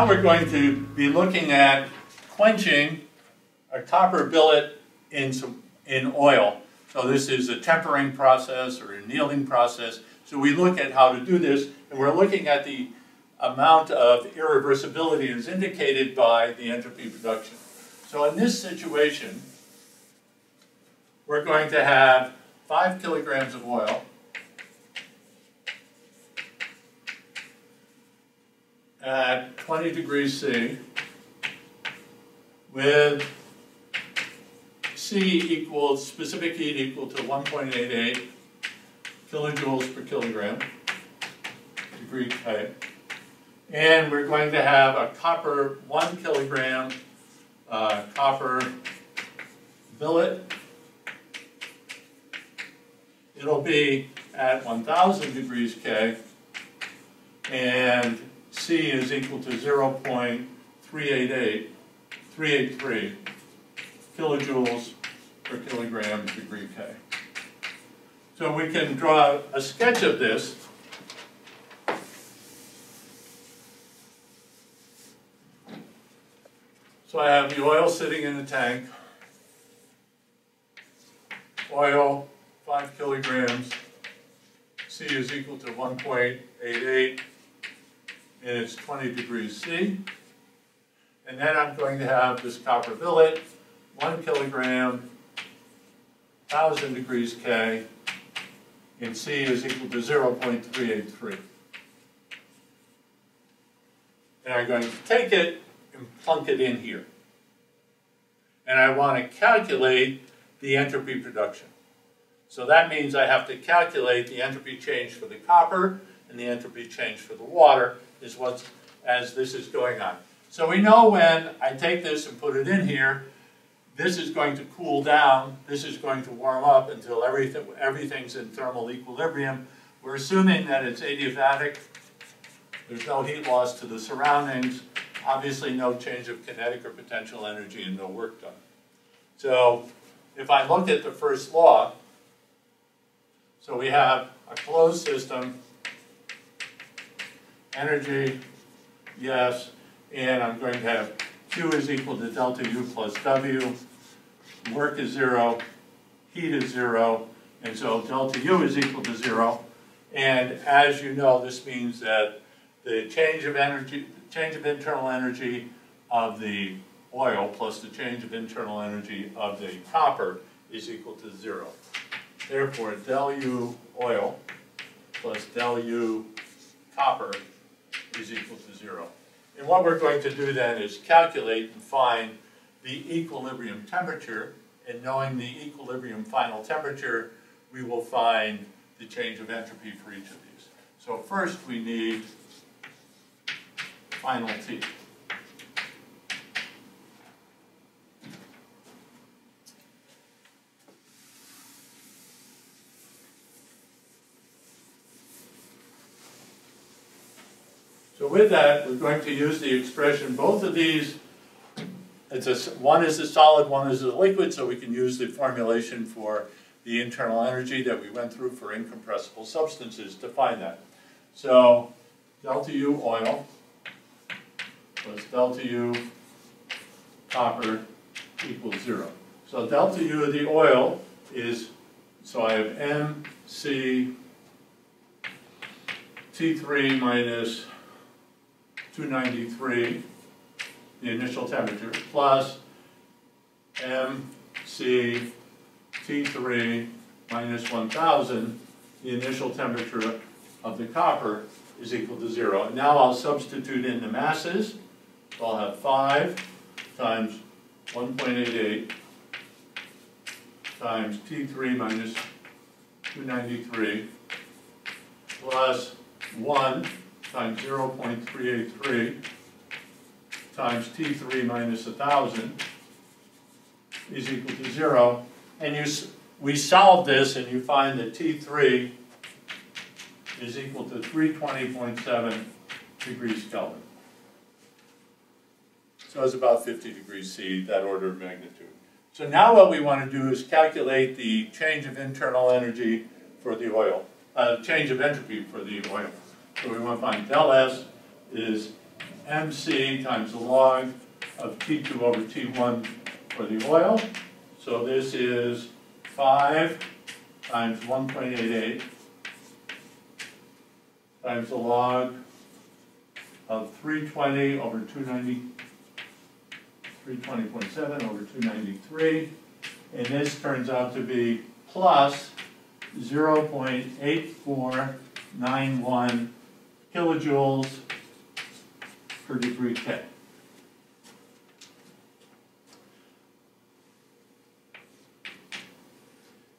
now we're going to be looking at quenching a copper billet in oil. So this is a tempering process or a annealing process. So we look at how to do this, and we're looking at the amount of irreversibility as indicated by the entropy production. So in this situation, we're going to have 5 kilograms of oil at 20 degrees C with C equals, specific heat equal to 1.88 kilojoules per kilogram, degree K. And we're going to have a copper, 1 kilogram copper billet. It'll be at 1000 degrees K, and C is equal to 0.383 kilojoules per kilogram degree K. So we can draw a sketch of this. So I have the oil sitting in the tank. Oil, 5 kilograms. C is equal to 1.88, and it's 20 degrees C. And then I'm going to have this copper billet, 1 kilogram, 1000 degrees K, and C is equal to 0.383. And I'm going to take it and plunk it in here. And I want to calculate the entropy production. So that means I have to calculate the entropy change for the copper and the entropy change for the water as this is going on. So we know when I take this and put it in here, this is going to cool down, this is going to warm up until everything's in thermal equilibrium. We're assuming that it's adiabatic. There's no heat loss to the surroundings. Obviously no change of kinetic or potential energy and no work done. So if I look at the first law, so we have a closed system, energy, yes, and I'm going to have Q is equal to delta U plus W, work is 0, heat is 0, and so delta U is equal to 0. And as you know, this means that the change of internal energy of the oil plus the change of internal energy of the copper is equal to 0. Therefore, del U oil plus del U copper is equal to 0. And what we're going to do then is calculate and find the equilibrium temperature, and knowing the equilibrium final temperature, we will find the change of entropy for each of these. So first we need final T. So with that, we're going to use the expression, both of these, one is a solid, one is a liquid, so we can use the formulation for the internal energy that we went through for incompressible substances to find that. So delta U oil plus delta U copper equals 0. So delta U of the oil is, so I have MC T3 minus 293, the initial temperature, plus MC T3 minus 1000, the initial temperature of the copper, is equal to 0. And now I'll substitute in the masses. So I'll have 5 times 1.88 times T3 minus 293 plus 1 times 0.383 times T3 minus 1000 is equal to 0. And we solve this and you find that T3 is equal to 320.7 degrees Kelvin. So it's about 50 degrees C, that order of magnitude. So now what we want to do is calculate the change of internal energy for the oil, change of entropy for the oil. So we want to find del S is MC times the log of T2 over T1 for the oil. So this is 5 times 1.88 times the log of 320 over 290, 320.7 over 293. And this turns out to be plus 0.8491 kilojoules per degree K.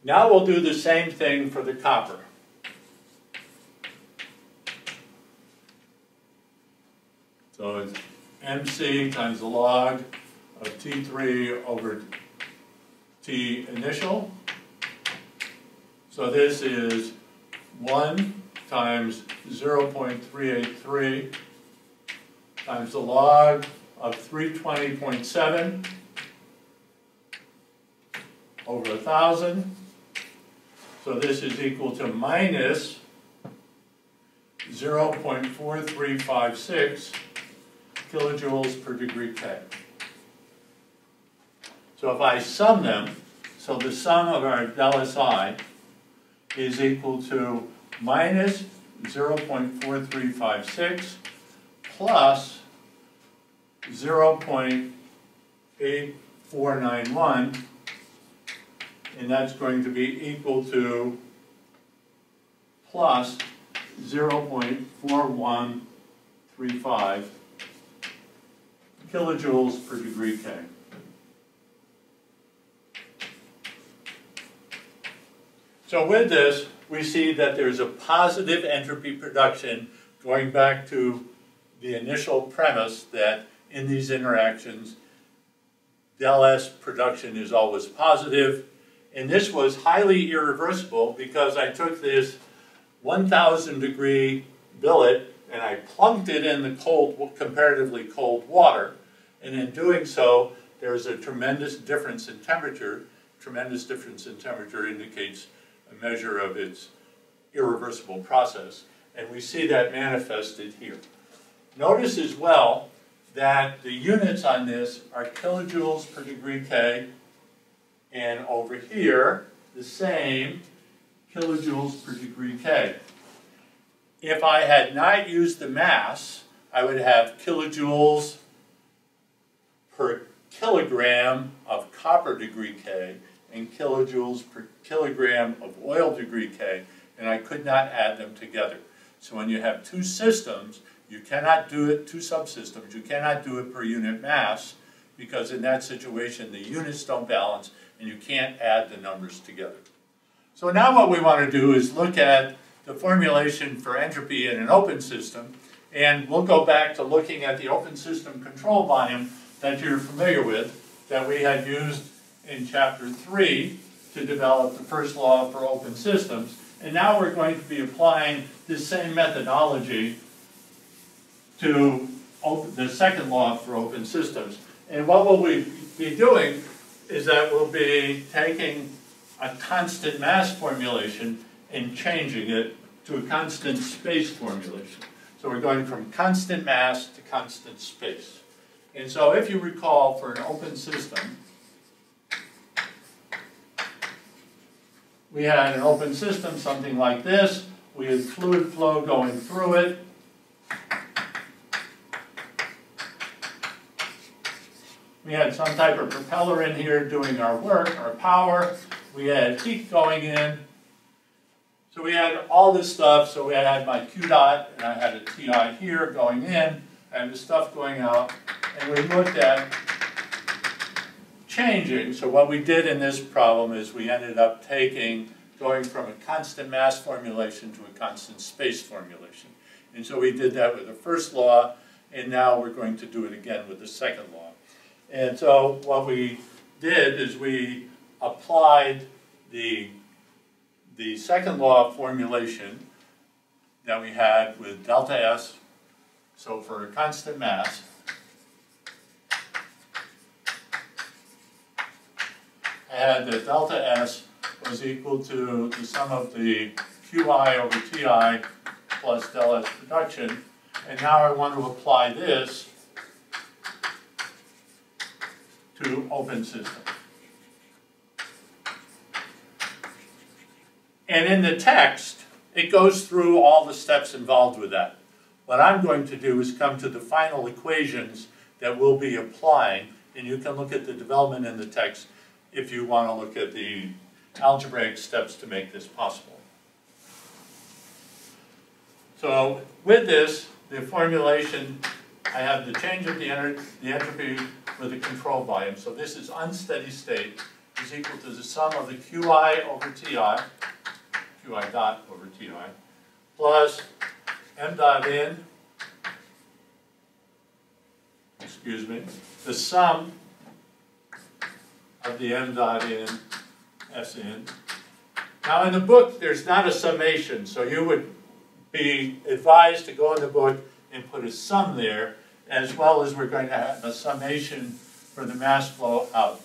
Now we'll do the same thing for the copper. So it's MC times the log of T3 over T initial. So this is 1 times 0.383 times the log of 320.7 over 1,000. So this is equal to minus 0.4356 kilojoules per degree K. So if I sum them, so the sum of our del SI is equal to minus 0.4356 plus 0.8491, and that's going to be equal to plus 0.4135 kilojoules per degree K. So with this, we see that there's a positive entropy production, going back to the initial premise that in these interactions, del S production is always positive. And this was highly irreversible because I took this 1,000 degree billet and I plunked it in the cold, comparatively cold water. And in doing so, there's a tremendous difference in temperature. Tremendous difference in temperature indicates a measure of its irreversible process. And we see that manifested here. Notice as well that the units on this are kilojoules per degree K, and over here, the same, kilojoules per degree K. If I had not used the mass, I would have kilojoules per kilogram of copper degree K and kilojoules per kilogram of oil degree K, and I could not add them together. So when you have two systems, you cannot do it, two subsystems, you cannot do it per unit mass, because in that situation the units don't balance and you can't add the numbers together. So now what we want to do is look at the formulation for entropy in an open system, and we'll go back to looking at the open system control volume that you're familiar with, that we had used in Chapter 3 to develop the first law for open systems. And now we're going to be applying this same methodology to the second law for open systems. And what will we be doing is that we'll be taking a constant mass formulation and changing it to a constant space formulation. So we're going from constant mass to constant space. And so if you recall, for an open system, we had an open system, something like this. We had fluid flow going through it. We had some type of propeller in here doing our work, our power. We had heat going in. So we had all this stuff. So I had my Q dot, and I had a TI here going in, and the stuff going out. And we looked at changing. So what we did in this problem is we ended up going from a constant mass formulation to a constant space formulation. And so we did that with the first law, and now we're going to do it again with the second law. And so what we did is we applied the second law formulation that we had with delta S. So for a constant mass, I had that delta S was equal to the sum of the Qi over Ti plus del S production. And now I want to apply this to open system. And in the text, it goes through all the steps involved with that. What I'm going to do is come to the final equations that we'll be applying, and you can look at the development in the text if you want to look at the algebraic steps to make this possible. So with this, the formulation, I have the change of the entropy for the control volume. So this is unsteady state is equal to the sum of the Qi over Ti, Qi dot over Ti, plus m dot in, excuse me, the sum of the m dot in, S in. Now in the book, there's not a summation, so you would be advised to go in the book and put a sum there, as well as we're going to have a summation for the mass flow out.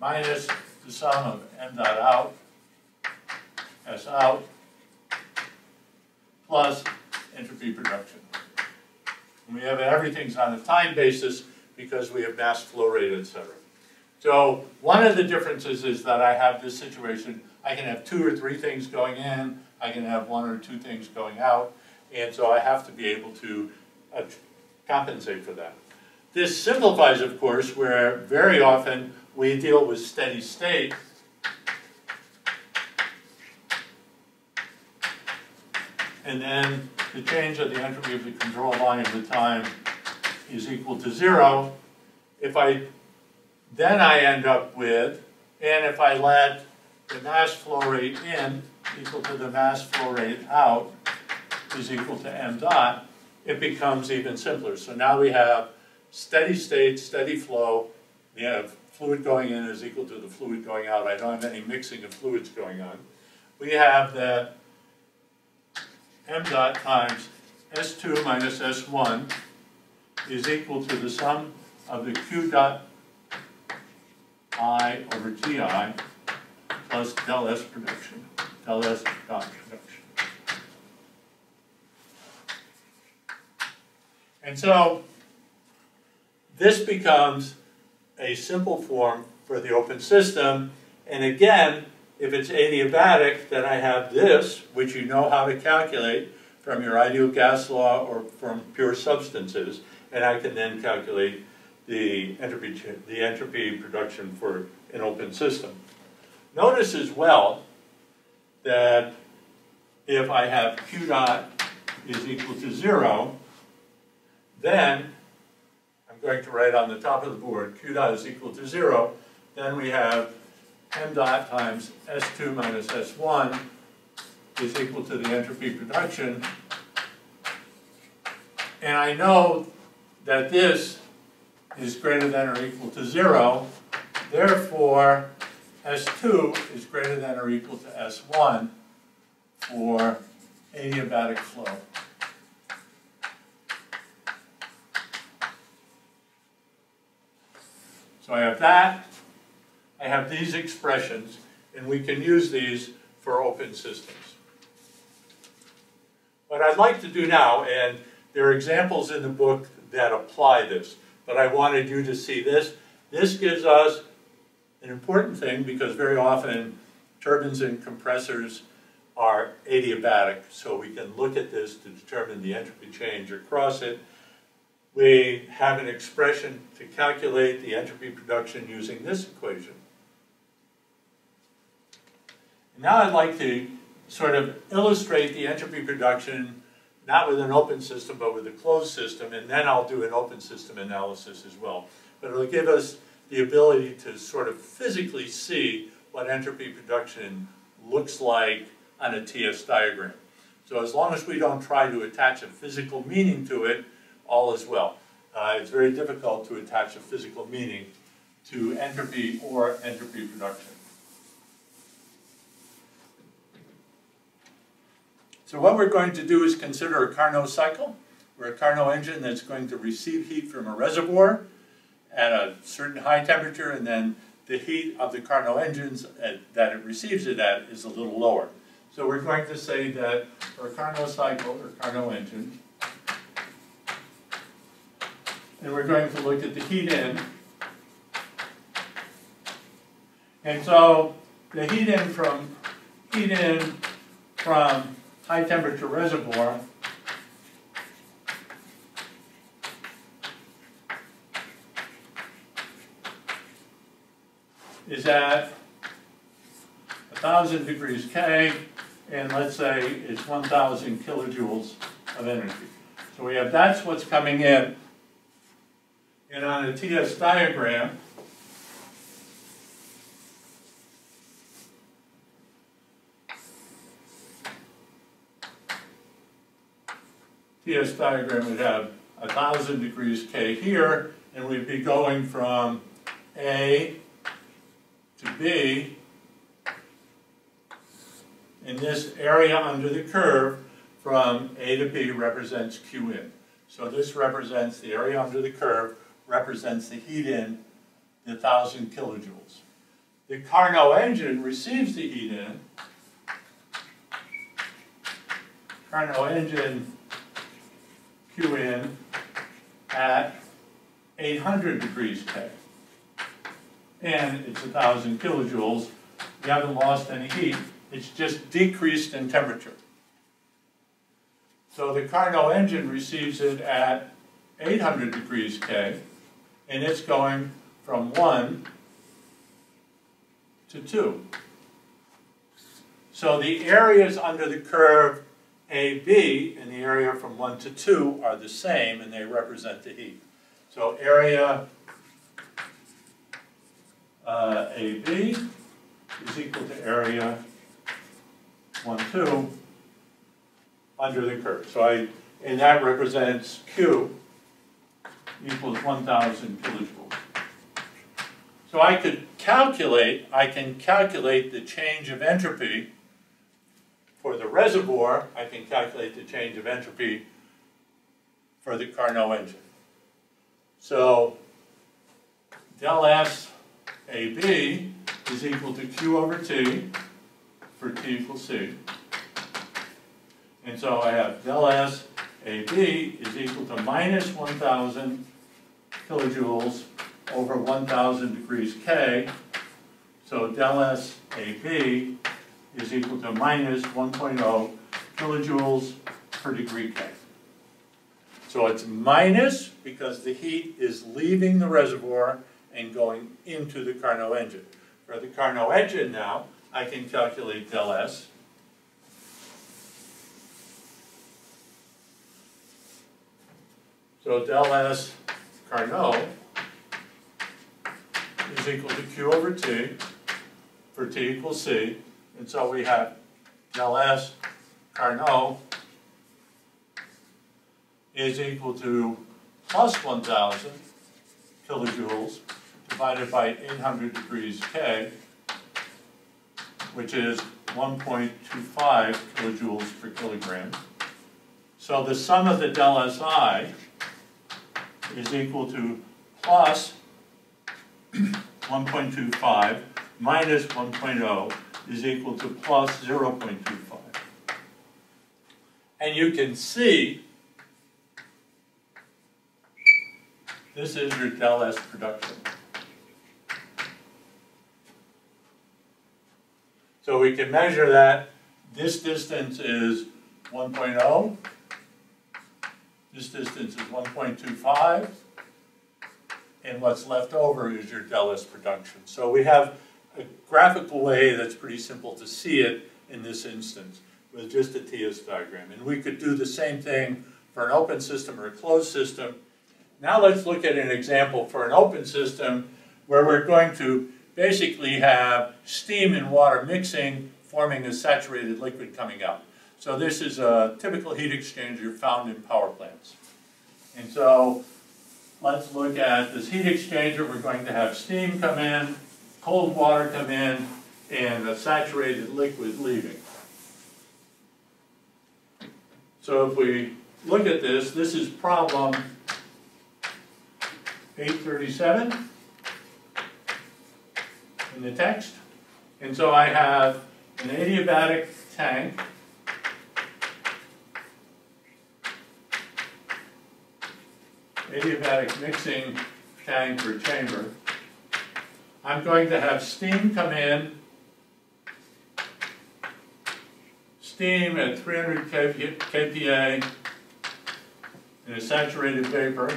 Minus the sum of m dot out, S out, plus entropy production. And we have everything's on a time basis because we have mass flow rate, etc. So one of the differences is that I have this situation. I can have 2 or 3 things going in. I can have 1 or 2 things going out. And so I have to be able to compensate for that. This simplifies, of course, where very often we deal with steady state. And then the change of the entropy of the control volume at the time is equal to 0. Then I end up with, and if I let the mass flow rate in equal to the mass flow rate out is equal to m dot, it becomes even simpler. So now we have steady state, steady flow. We have fluid going in is equal to the fluid going out. I don't have any mixing of fluids going on. We have that m dot times S2 minus S1 is equal to the sum of the Q dot I over Ti plus del S production, del S dot production. And so this becomes a simple form for the open system. And again, if it's adiabatic, then I have this, which you know how to calculate from your ideal gas law or from pure substances. And I can then calculate the entropy production for an open system. Notice as well that if I have Q dot is equal to 0, then I'm going to write on the top of the board, Q dot is equal to 0, then we have m dot times S2 minus S1 is equal to the entropy production. And I know that this is greater than or equal to 0, therefore S2 is greater than or equal to S1 for adiabatic flow. So I have that, I have these expressions, and we can use these for open systems. What I'd like to do now, and there are examples in the book that apply this, but I wanted you to see this. This gives us an important thing because very often turbines and compressors are adiabatic, so we can look at this to determine the entropy change across it. We have an expression to calculate the entropy production using this equation. Now I'd like to sort of illustrate the entropy production not with an open system but with a closed system, and then I'll do an open system analysis as well. But it'll give us the ability to sort of physically see what entropy production looks like on a TS diagram. So as long as we don't try to attach a physical meaning to it, all is well. It's very difficult to attach a physical meaning to entropy or entropy production. So what we're going to do is consider a Carnot cycle, or a Carnot engine that's going to receive heat from a reservoir at a certain high temperature, and then the heat of the Carnot engines that it receives it at is a little lower. So we're going to say that for a Carnot cycle or Carnot engine, and we're going to look at the heat in. And so the heat in from high temperature reservoir is at 1,000 degrees K, and let's say it's 1,000 kilojoules of energy. So we have that's what's coming in. And on a TS diagram, would have 1,000 degrees K here, and we'd be going from A to B in this area under the curve from A to B represents Q in. So this represents the area under the curve, represents the heat in, the 1,000 kilojoules. The Carnot engine receives the heat in. Carnot engine Q in at 800 degrees K. And it's 1,000 kilojoules. We haven't lost any heat. It's just decreased in temperature. So the Carnot engine receives it at 800 degrees K, and it's going from 1 to 2. So the areas under the curve AB and the area from 1 to 2 are the same, and they represent the heat. So area AB is equal to area 1, 2 under the curve. So and that represents Q equals 1,000 kilojoules. So I can calculate the change of entropy for the reservoir. I can calculate the change of entropy for the Carnot engine. So del S AB is equal to Q over T for T equals C. And so I have del S AB is equal to minus 1,000 kilojoules over 1,000 degrees K. So del S AB is equal to minus 1.0 kilojoules per degree K. So it's minus because the heat is leaving the reservoir and going into the Carnot engine. For the Carnot engine now, I can calculate del S. So del S Carnot is equal to Q over T for T equals C. And so we have del S Carnot is equal to plus 1,000 kilojoules divided by 800 degrees K, which is 1.25 kilojoules per kilogram. So the sum of the del SI is equal to plus 1.25 minus 1.0 is equal to plus 0.25. And you can see this is your del S production. So we can measure that. This distance is 1.0. This distance is 1.25. And what's left over is your del S production. So we have a graphical way that's pretty simple to see it in this instance with just a TS diagram. And we could do the same thing for an open system or a closed system. Now let's look at an example for an open system where we're going to basically have steam and water mixing, forming a saturated liquid coming out. So this is a typical heat exchanger found in power plants. And so let's look at this heat exchanger. We're going to have steam come in, cold water come in, and a saturated liquid leaving. So if we look at this, this is problem 837 in the text. And so I have an adiabatic tank. Adiabatic mixing tank or chamber. I'm going to have steam come in, steam at 300 kPa in a saturated vapor,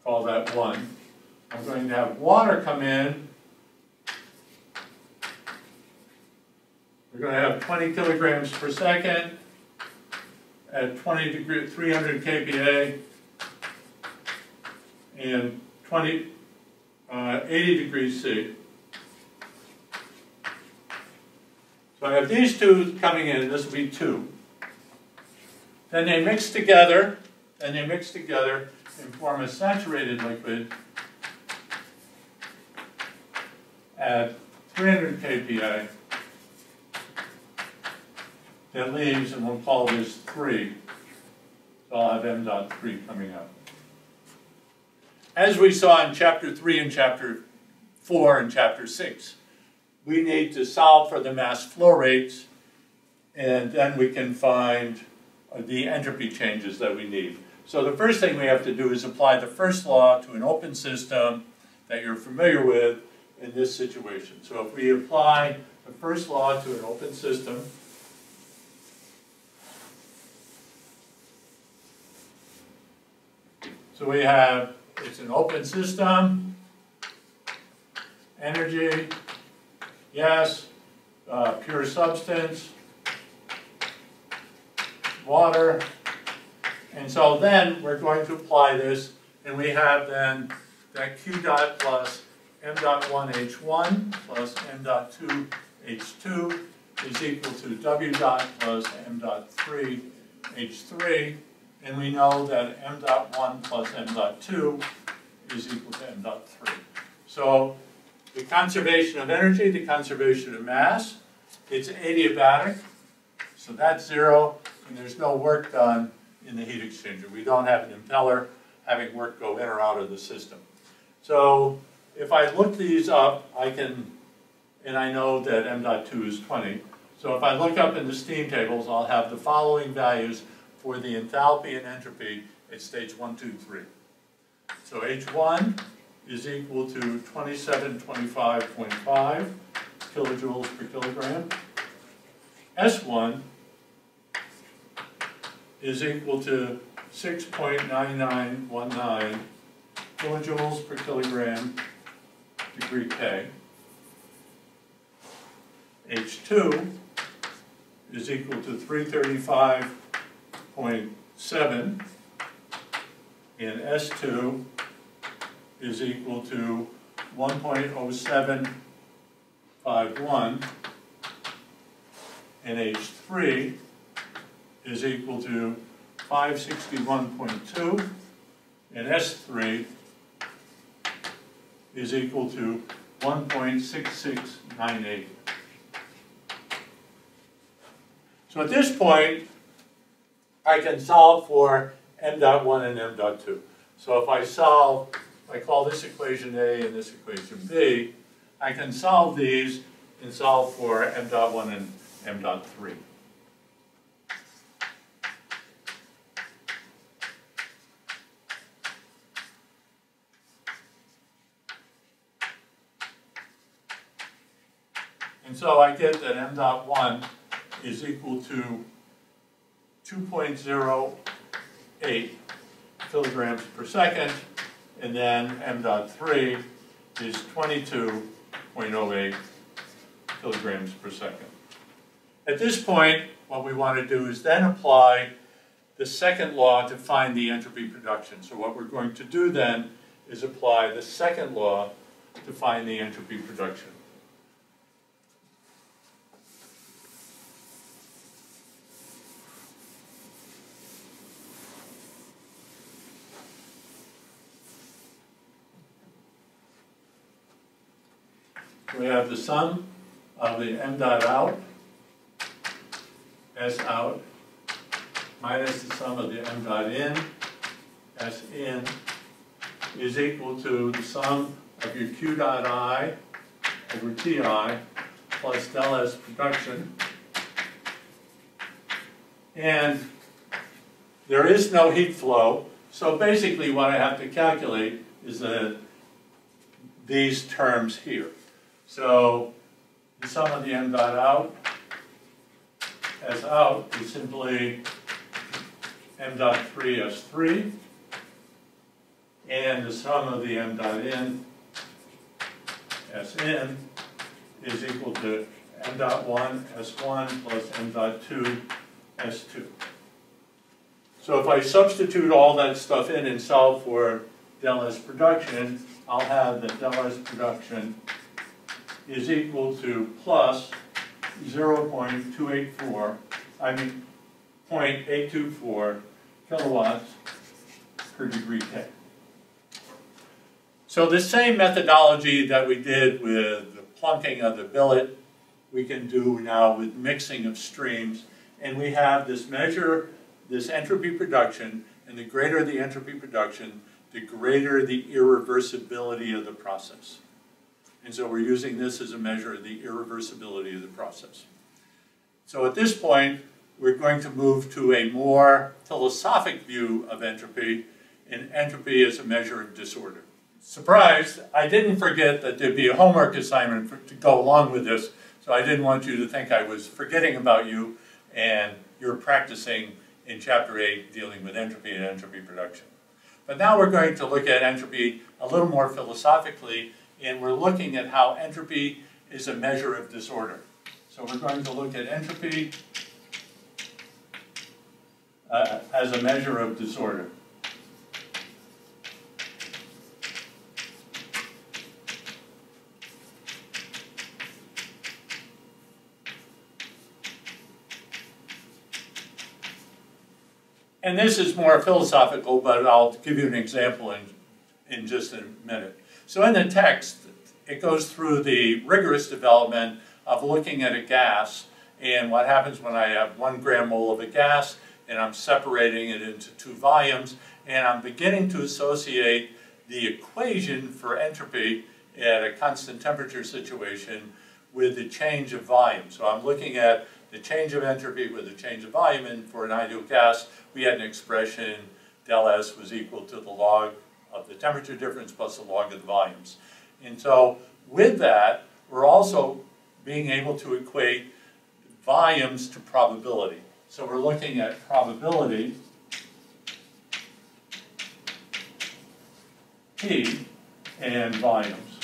call that 1. I'm going to have water come in. We're going to have 20 kilograms per second at 300 kPa and 80 degrees C. So I have these two coming in, this will be 2. Then they mix together, and form a saturated liquid at 300 kPa. That leaves, and we'll call this 3. So I'll have m dot 3 coming up. As we saw in Chapter 3 and Chapter 4 and Chapter 6, we need to solve for the mass flow rates, and then we can find the entropy changes that we need. So the first thing we have to do is apply the first law to an open system that you're familiar with in this situation. So if we apply the first law to an open system, so we have, it's an open system, energy, yes, pure substance, water, and so then we're going to apply this, and we have then that Q dot plus m dot 1 H1 plus m dot 2 H2 is equal to W dot plus m dot 3 H3, and we know that m dot 1 plus m dot 2 is equal to m dot 3. So the conservation of energy, the conservation of mass, it's adiabatic, so that's 0, and there's no work done in the heat exchanger. We don't have an impeller having work go in or out of the system. So if I look these up, I can, and I know that m dot 2 is 20. So if I look up in the steam tables, I'll have the following values for the enthalpy and entropy at stage 1, 2, 3. So H1 is equal to 2725.5 kilojoules per kilogram. S1 is equal to 6.9919 kilojoules per kilogram degree K. H2 is equal to 335.7, and S2 is equal to 1.0751, and H3 is equal to 561.2, and S3 is equal to 1.6698. So at this point, I can solve for m dot 1 and m dot 2. So if I solve, I call this equation A and this equation B, I can solve these and solve for m dot 1 and m dot 3. And so I get that m dot 1 is equal to 2.08 kilograms per second, and then m dot 3 is 22.08 kilograms per second. At this point, what we want to do is then apply the second law to find the entropy production. So what we're going to do then is apply the second law to find the entropy production. We have the sum of the m dot out, S out, minus the sum of the m dot in, S in, is equal to the sum of your Q dot I over Ti plus del S production. And there is no heat flow, so basically what I have to calculate is these terms here. So the sum of the m dot out as out is simply m dot 3 as 3, and the sum of the m dot in as in is equal to m dot 1 S1 plus m dot 2 S2. So if I substitute all that stuff in and solve for del S production, I'll have that del S production is equal to plus 0.284, I mean 0.824 kilowatts per degree K. So the same methodology that we did with the plunking of the billet, we can do now with mixing of streams. And we have this measure, this entropy production, and the greater the entropy production, the greater the irreversibility of the process. And so we're using this as a measure of the irreversibility of the process. So at this point, we're going to move to a more philosophic view of entropy, and entropy as a measure of disorder. Surprise, I didn't forget that there'd be a homework assignment to go along with this, so I didn't want you to think I was forgetting about you and you're practicing in Chapter 8 dealing with entropy and entropy production. But now we're going to look at entropy a little more philosophically, and we're looking at how entropy is a measure of disorder. So we're going to look at entropy as a measure of disorder. And this is more philosophical, but I'll give you an example in just a minute. So in the text, it goes through the rigorous development of looking at a gas and what happens when I have 1 gram mole of a gas and I'm separating it into 2 volumes, and I'm beginning to associate the equation for entropy at a constant temperature situation with the change of volume. So I'm looking at the change of entropy with the change of volume, and for an ideal gas, we had an expression, del S was equal to the log of the temperature difference plus the log of the volumes. And so with that, we're also being able to equate volumes to probability. So we're looking at probability, P, and volumes,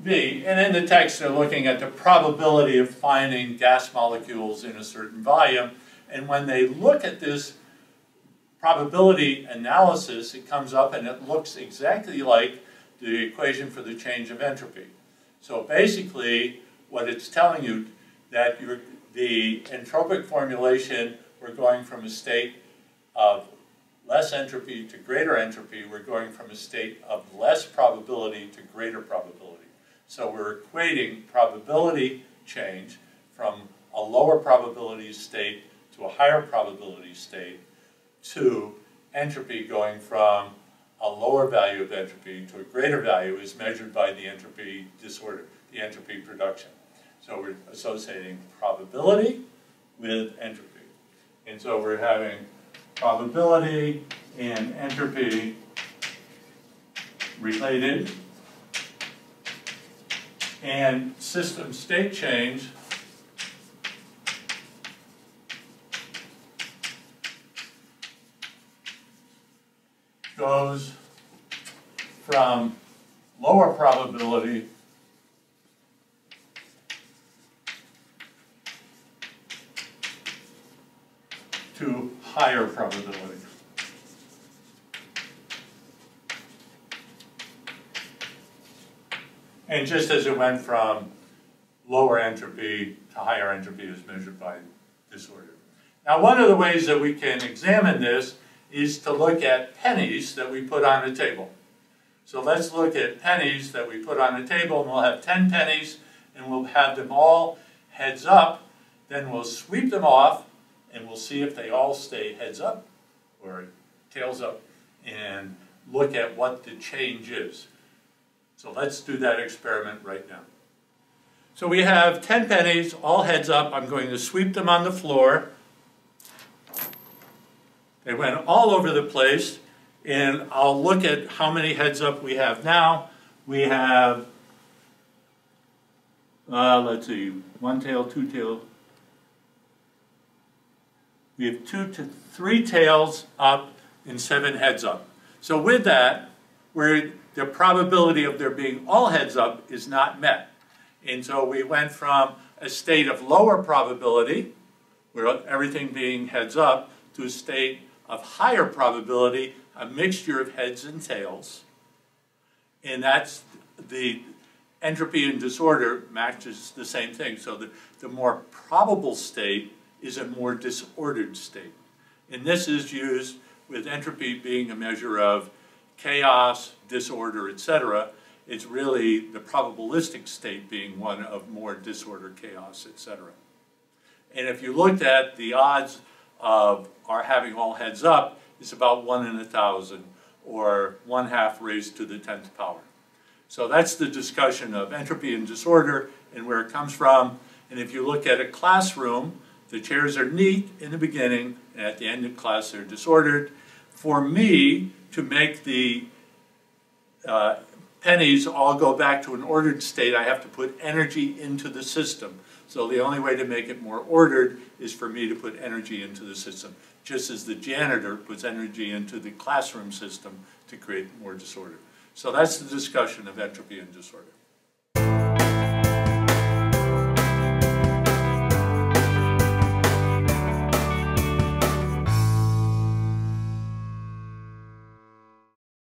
V. And in the text, they're looking at the probability of finding gas molecules in a certain volume. And when they look at this probability analysis, it comes up and it looks exactly like the equation for the change of entropy. So basically, what it's telling you that the entropic formulation, we're going from a state of less entropy to greater entropy. We're going from a state of less probability to greater probability. So we're equating probability change from a lower probability state to a higher probability state to entropy going from a lower value of entropy to a greater value is measured by the entropy disorder, the entropy production. So we're associating probability with entropy. And so we're having probability and entropy related, and system state change goes from lower probability to higher probability. And just as it went from lower entropy to higher entropy as measured by disorder. Now, one of the ways that we can examine this is to look at pennies that we put on a table. So let's look at pennies that we put on a table, and we'll have 10 pennies, and we'll have them all heads up. Then we'll sweep them off, and we'll see if they all stay heads up or tails up, and look at what the change is. So let's do that experiment right now. So we have 10 pennies, all heads up. I'm going to sweep them on the floor. They went all over the place, and I'll look at how many heads up we have now. We have, let's see, one tail, two tail. We have 2 to 3 tails up and 7 heads up. So with that, the probability of there being all heads up is not met. And so we went from a state of lower probability, where everything being heads up, to a state of higher probability, a mixture of heads and tails. And that's the entropy and disorder matches the same thing. So the more probable state is a more disordered state. And this is used with entropy being a measure of chaos, disorder, etc. It's really the probabilistic state being one of more disorder, chaos, etc. And if you looked at the odds of our having all heads up, it's about 1 in 1,000, or 1/2 raised to the 10th power. So that's the discussion of entropy and disorder and where it comes from. And if you look at a classroom, the chairs are neat in the beginning, and at the end of class they're disordered. For me to make the pennies all go back to an ordered state, I have to put energy into the system. So the only way to make it more ordered is for me to put energy into the system, just as the janitor puts energy into the classroom system to create more disorder. So that's the discussion of entropy and disorder.